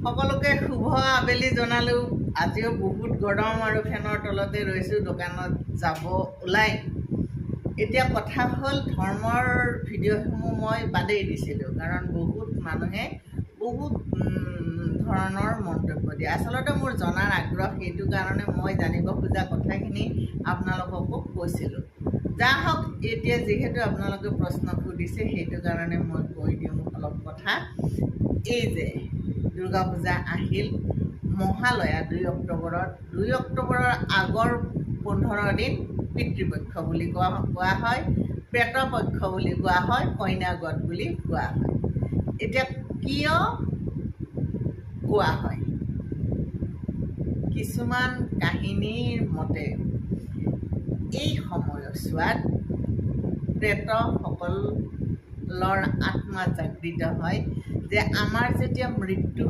সকলোকে শুভ আবেলি জনালোঁ। আজিও বহুত গৰম আৰু ফেনৰ তলতে ৰৈছোঁ, দোকানত যাব ওলাই। এতিয়া কথা হ'ল, ধৰ্মৰ ভিডিঅ'সমূহ মই বাদেই দিছিলোঁ, কাৰণ বহুত মানুহে বহুত ধৰণৰ মন্তব্য দিয়ে। আচলতে মোৰ জনাৰ আগ্ৰহ, সেইটো কাৰণে মই জানিব খোজা কথাখিনি আপোনালোককো কৈছিলোঁ। যা হওক, এতিয়া যিহেতু আপোনালোকে প্ৰশ্ন সুধিছে, সেইটো কাৰণে মই কৈ দিওঁ অলপ কথা। এই যে দুৰ্গা পূজা আহিল, মহালয়া 2 অক্টোবৰত, 2 অক্টোবৰৰ আগৰ 15 দিন পিতৃপক্ষ বুলি কোৱা হয়, প্ৰেতপক্ষ বুলি কোৱা হয়, কইনাগত বুলি কোৱা হয়। এতিয়া কিয় কোৱা হয়? কিছুমান কাহিনীৰ মতে এই সময়ছোৱাত প্ৰেতসকলৰ আত্মা জাগৃত হয় যে আমাৰ যেতিয়া মৃত্যু